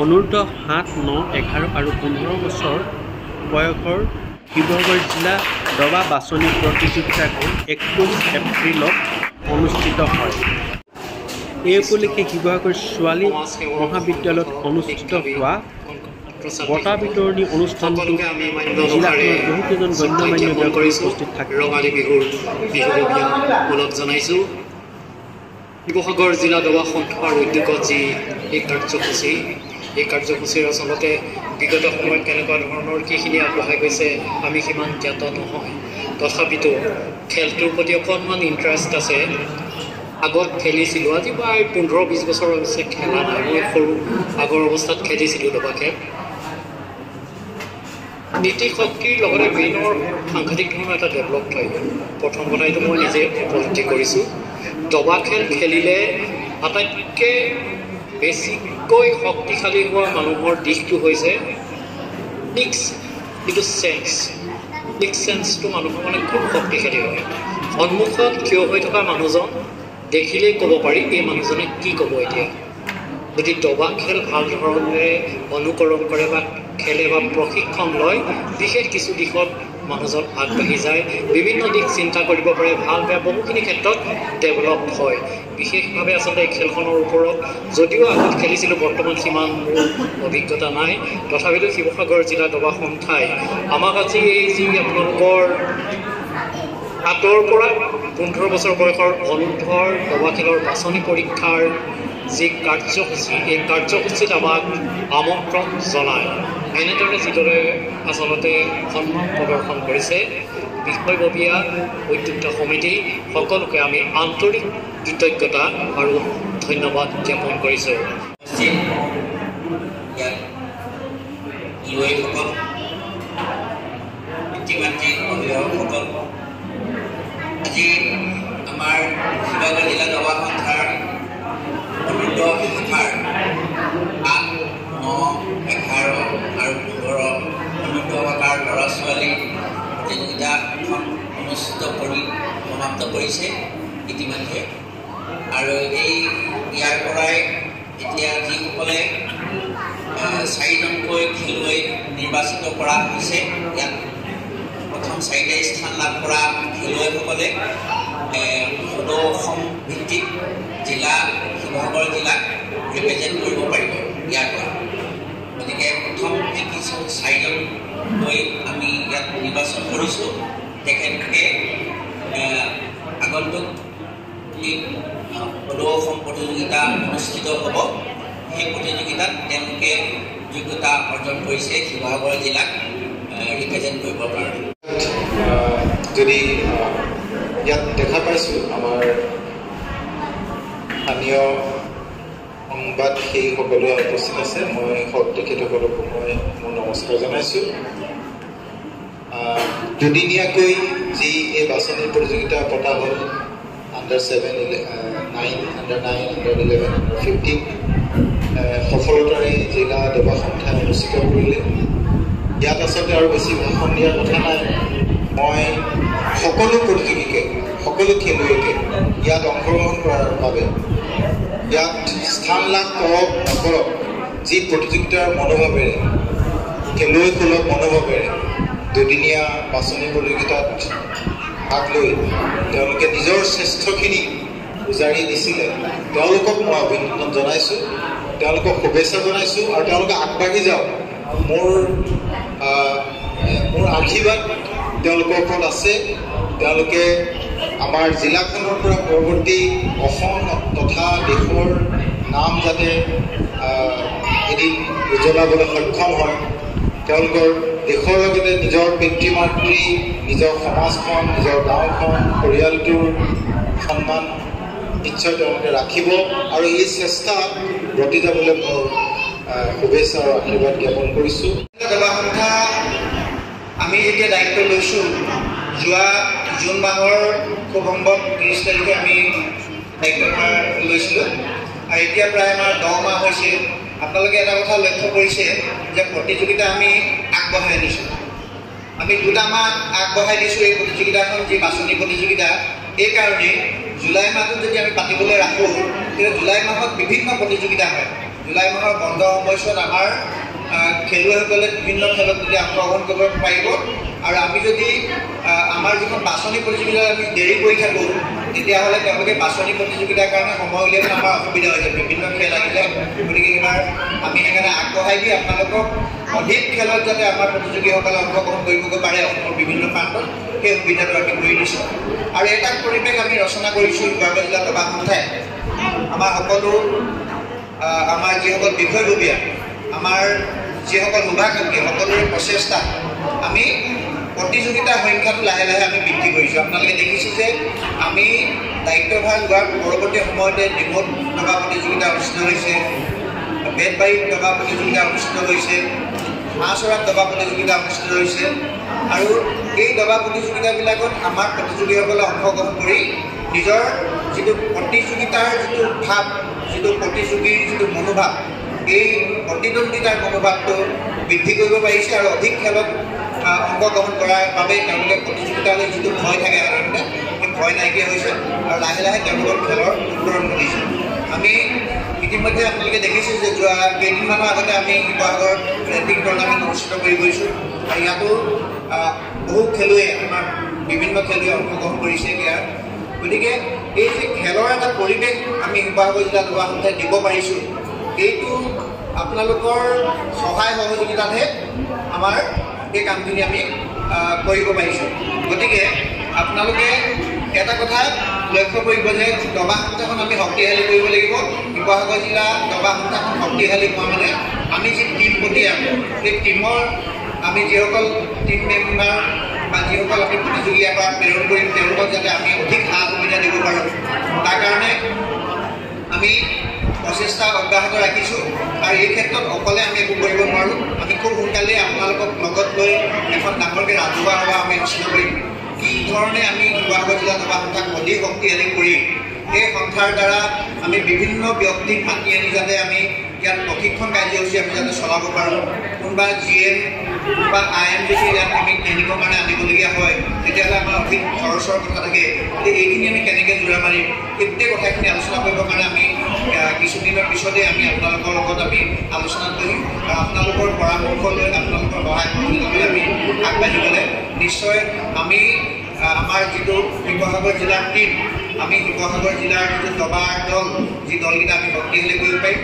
অনূৰ্ধ্ব 7, 9, 11 আৰু 15 বছৰ বয়সৰ শিৱসাগৰ জিলা দবা বাছনি প্ৰতিযোগিতাখন 21 এপ্ৰিলত অনুষ্ঠিত হয়। এই উপলক্ষে শিৱসাগৰ ছোৱালী মহাবিদ্যালয়ত অনুষ্ঠিত হোৱা বঁটা বিতৰণী অনুষ্ঠানটোত জিলাখনৰ বহুকেইজন গণ্যমান্য ব্যক্তি উপস্থিত থাকে। ৰঙালী বিহুৰ ওলগ জনাইছোঁ। শিৱসাগৰ জিলা দবা সন্থাৰ উদ্যোগত যি এই কাৰ্যসূচীৰ আচলতে বিগত সময়ত কেনেকুৱা ধৰণৰ কিখিনি আগবঢ়াই গৈছে আমি সিমান জ্ঞাত নহয়। তথাপিতো খেলটোৰ প্ৰতি অকণমান ইণ্টাৰেষ্ট আছে। আগত খেলিছিলোঁ, আজি প্ৰায় 15-20 বছৰ হৈছে খেলা নাই। মই সৰু আগৰ অৱস্থাত খেলিছিলোঁ দবা খেল। নীতি শক্তিৰ লগতে ব্ৰেইনৰ সাংঘাতিক ধৰণৰ এটা ডেভেলপ হয়। প্ৰথম কথা এইটো মই নিজে উপলব্ধি কৰিছোঁ। দবা খেল খেলিলে আটাইতকৈ বেছিকৈ শক্তিশালী হোৱা মানুহৰ দিশটো হৈছে চেন্সটো মানুহৰ মানে খুব শক্তিশালী হয়। সন্মুখত থিয় হৈ থকা মানুহজন দেখিলেই ক'ব পাৰি এই মানুহজনে কি ক'ব এতিয়া। যদি দবা খেল ভাল ধৰণেৰে অনুকৰণ কৰে বা খেলে বা প্ৰশিক্ষণ লয়, বিশেষ কিছু দিশত মানুহজন আগবাঢ়ি যায়, বিভিন্ন দিশ চিন্তা কৰিব পাৰে, ভাল বেয়া বহুখিনি ক্ষেত্ৰত ডেভেলপ হয়। বিশেষভাৱে আচলতে এই খেলখনৰ ওপৰত যদিও আগত খেলিছিলোঁ, বৰ্তমান সিমান মোৰ অভিজ্ঞতা নাই। তথাপিতো শিৱসাগৰ জিলা দবা সন্থাই আমাক আজি এই যি আপোনালোকৰ 7ৰ পৰা 15 বছৰ বয়সৰ অনূৰ্ধ্বৰ দবা খেলৰ বাছনি পৰীক্ষাৰ যি কাৰ্যসূচী, এই কাৰ্যসূচীত আমাক আমন্ত্ৰণ জনায়। এনেদৰে যিদৰে আচলতে সন্মান প্ৰদৰ্শন কৰিছে বিষয়ববীয়া উদ্যোক্ত সমিতি, সকলোকে আমি আন্তৰিক কৃতজ্ঞতা আৰু ধন্যবাদ জ্ঞাপন কৰিছোঁ। পিতৃ-মাতৃ অভিভাৱকসকল, আজি আমাৰ শিৱসাগৰ জিলা দবা সন্থাৰ অনূৰ্ধ্ব শাখাৰ 8, 9, 11 আৰু 15 অনূৰ্ধ্ব শাখাৰ ল'ৰা ছোৱালী প্ৰতিযোগিতাখন সমাপ্ত কৰিছে ইতিমধ্যে। আৰু ইয়াৰ পৰাই এতিয়া যিসকলে 4জনকৈ খেলুৱৈ নিৰ্বাচিত কৰা হৈছে, ইয়াত প্ৰথম 4টা স্থান লাভ কৰা খেলুৱৈসকলে সদৌ অসম ভিত্তিক শিৱসাগৰ জিলাক ৰিপ্ৰেজেণ্ট কৰিব পাৰিব ইয়াৰ পৰা। গতিকে প্ৰথম যি 4জন লৈ আমি ইয়াত নিৰ্বাচন কৰিছোঁ, তেখেতলোকে আগন্তুক যি সদৌ অসম প্ৰতিযোগিতা অনুষ্ঠিত হ'ব, সেই প্ৰতিযোগিতাত তেওঁলোকে যোগ্যতা অৰ্জন কৰিছে শিৱসাগৰ জিলাক ৰিপ্ৰেজেণ্ট কৰিবৰ কাৰণে। যদি ইয়াত দেখা পাইছোঁ আমাৰ স্থানীয় সংবাদ সেই সকলোৱে উপস্থিত আছে। মই তেখেতসকলকো মই মোৰ নমস্কাৰ জনাইছোঁ। দুদিনীয়াকৈ যি এই বাছনি প্ৰতিযোগিতা পতা হ'ল, Under 7, Under 9, Under 11, Under 15 সফলতাৰে জিলা দবা সন্থাই অনুষ্ঠিত কৰিলে। ইয়াত আচলতে আৰু বেছি ভাষণ দিয়াৰ কথা নাই। মই সকলো প্ৰতিযোগীকে, সকলো খেলুৱৈকে ইয়াত অংশগ্ৰহণ কৰাৰ বাবে, ইয়াত স্থান লাভ কৰক নকৰক, যি প্ৰতিযোগিতাৰ মনোভাৱেৰে, খেলুৱৈসুলভ মনোভাৱেৰে দুদিনীয়া বাছনি প্ৰতিযোগিতাত ভাগ লৈ তেওঁলোকে নিজৰ শ্ৰেষ্ঠখিনি উজাৰি দিছিলে, তেওঁলোকক মই অভিনন্দন জনাইছোঁ, তেওঁলোকক শুভেচ্ছা জনাইছোঁ। আৰু তেওঁলোকে আগবাঢ়ি যাওক, মোৰ আশীৰ্বাদ তেওঁলোকৰ ওপৰত আছে। তেওঁলোকে আমাৰ জিলাখনৰ পৰা পৰৱৰ্তী অসম তথা দেশৰ নাম যাতে এদিন উজ্বলাবলৈ সক্ষম হয়, তেওঁলোকৰ দেশৰ লগতে নিজৰ পিতৃ মাতৃ, নিজৰ সমাজখন, নিজৰ গাঁওখন, পৰিয়ালটোৰ সন্মান নিশ্চয় তেওঁলোকে ৰাখিব। আৰু এই চেষ্টা ব্ৰতি যাবলৈ মোৰ শুভেচ্ছা আৰু আশীৰ্বাদ জ্ঞাপন কৰিছোঁ। দবা সন্থা আমি যেতিয়া দায়িত্ব লৈছোঁ, যোৱা জুন মাহৰ খুব সম্ভৱ 30 তাৰিখে আমি দায়িত্বভাৰ লৈছিলোঁ। আৰু এতিয়া প্ৰায় আমাৰ 10 মাহ হৈছে। আপোনালোকে এটা কথা লক্ষ্য কৰিছে যে প্ৰতিযোগিতা আমি আগবঢ়াই দিছোঁ। আমি 2টা মাহ আগবঢ়াই দিছোঁ এই প্ৰতিযোগিতাখন, যি বাছনি প্ৰতিযোগিতা। এইকাৰণেই জুলাই মাহটোত যদি আমি পাতিবলৈ ৰাখোঁ, তেতিয়া জুলাই মাহত বিভিন্ন প্ৰতিযোগিতা হয়। জুলাই মাহৰ বন্ধ সময়ছোৱাত আমাৰ খেলুৱৈসকলে বিভিন্ন খেলত যদি অংশগ্ৰহণ কৰিব পাৰিব আৰু আমি যদি আমাৰ যিখন বাছনি প্ৰতিযোগিতা আমি দেৰি কৰি থাকোঁ তেতিয়াহ'লে তেওঁলোকে বাছনি প্ৰতিযোগিতাৰ কাৰণে সময় উলিয়াবলৈ আমাৰ অসুবিধা হৈ যায় বিভিন্ন খেল আহিলে গতিকে এইবাৰ আমি সেইকাৰণে আগবঢ়াই দি আপোনালোকক অধিক খেলত যাতে আমাৰ প্ৰতিযোগীসকলে অংশগ্ৰহণ কৰিবগৈ পাৰে অসমৰ বিভিন্ন প্ৰান্তত সেই সুবিধাটো আমি কৰি দিছোঁ আৰু এটা পৰিৱেশ আমি ৰচনা কৰিছোঁ শিৱসাগৰ জিলা দবা সন্থাই আমাৰ সকলো আমাৰ যিসকল বিষয়ববীয়া আমাৰ যিসকল শুভাকাংক্ষী সকলোৰে প্ৰচেষ্টা আমি প্ৰতিযোগিতাৰ সংখ্যাটো লাহে লাহে আমি বৃদ্ধি কৰিছোঁ আপোনালোকে দেখিছে যে আমি দায়িত্বভাৰ লোৱাৰ পৰৱৰ্তী সময়তে ডিমৌত দবা প্ৰতিযোগিতা অনুষ্ঠিত হৈছে বেতবাৰীত দবা প্ৰতিযোগিতা অনুষ্ঠিত হৈছে মাছৰাত দবা প্ৰতিযোগিতা অনুষ্ঠিত হৈছে আৰু এই দবা প্ৰতিযোগিতাবিলাকত আমাৰ প্ৰতিযোগীসকলে অংশগ্ৰহণ কৰি নিজৰ যিটো প্ৰতিযোগিতাৰ যিটো ভাৱ যিটো প্ৰতিযোগীৰ যিটো মনোভাৱ এই প্ৰতিদ্বন্দ্বিতাৰ মনোভাৱটো বৃদ্ধি কৰিব পাৰিছে আৰু অধিক খেলত অংশগ্ৰহণ কৰাৰ বাবে তেওঁলোকে প্ৰতিযোগিতালৈ যিটো ভয় থাকে সাধাৰণতে সেই ভয় নাইকিয়া হৈছে আৰু লাহে লাহে তেওঁলোকৰ খেলৰ উত্তৰণ ঘটিছে আমি ইতিমধ্যে আপোনালোকে দেখিছে যে যোৱা কেইদিনমানৰ আগতে আমি শিৱসাগৰত ৰেটিং টুৰ্ণামেণ্ট অনুষ্ঠিত কৰি গৈছোঁ আৰু ইয়াতো বহু খেলুৱৈয়ে আমাৰ বিভিন্ন খেলুৱৈয়ে অংশগ্ৰহণ কৰিছে ইয়াত গতিকে এই যে খেলৰ এটা পৰিৱেশ আমি শিৱসাগৰ জিলা দবা সন্থাই দিব পাৰিছোঁ এইটো আপোনালোকৰ সহায় সহযোগিতাতহে আমাৰ এই কামখিনি আমি কৰিব পাৰিছোঁ গতিকে আপোনালোকে এটা কথা লক্ষ্য কৰিব যে দবা সন্থাখন আমি শক্তিশালী কৰিব লাগিব শিৱসাগৰ জিলা দবা সন্থাখন শক্তিশালী হোৱা মানে আমি যি টীম পঠিয়াম সেই টীমৰ আমি যিসকল টীম মেম্বাৰ বা যিসকল আমি প্ৰতিযোগী ইয়াৰ পৰা প্ৰেৰণ কৰিম তেওঁলোকক যাতে আমি অধিক সা সুবিধা দিব পাৰোঁ তাৰ কাৰণে আমি প্ৰচেষ্টা অব্যাহত ৰাখিছোঁ আৰু এই ক্ষেত্ৰত অকলে আমি একো কৰিব নোৱাৰোঁ আমি খুব সোনকালে আপোনালোকক লগত লৈ এখন ডাঙৰকৈ ৰাজহুৱা সভা আমি অনুষ্ঠিত কৰিম কি ধৰণে আমি শিৱসাগৰ জিলা দবা সন্থাক অধিক শক্তিশালী কৰি এই সন্থাৰ দ্বাৰা আমি বিভিন্ন ব্যক্তিক মাতি আনি যাতে আমি ইয়াত প্ৰশিক্ষণ কাৰ্যসূচী আমি যাতে চলাব পাৰোঁ কোনোবা GM বা IM যদি ইয়াত আমি ট্ৰেইনিঙৰ কাৰণে আনিবলগীয়া হয় তেতিয়াহ'লে আমাৰ অধিক খৰচৰ কথা থাকে এইখিনি আমি কেনেকৈ জোৰা মাৰিম এই গোটেই কথাখিনি আলোচনা কৰিবৰ কাৰণে আমি কিছুদিনৰ পিছতে আমি আপোনালোকৰ লগত আমি আলোচনাত বহিম আৰু আপোনালোকৰ পৰামৰ্শ লৈ আপোনালোকৰ সহায় সহযোগিতা লৈ আমি আগবাঢ়িবলৈ নিশ্চয় আমি আমাৰ যিটো শিৱসাগৰ জিলাৰ টীম আমি শিৱসাগৰ জিলাৰ যিটো দবাৰ দল যি দলকেইটা আমি শক্তিশালী কৰিব পাৰিম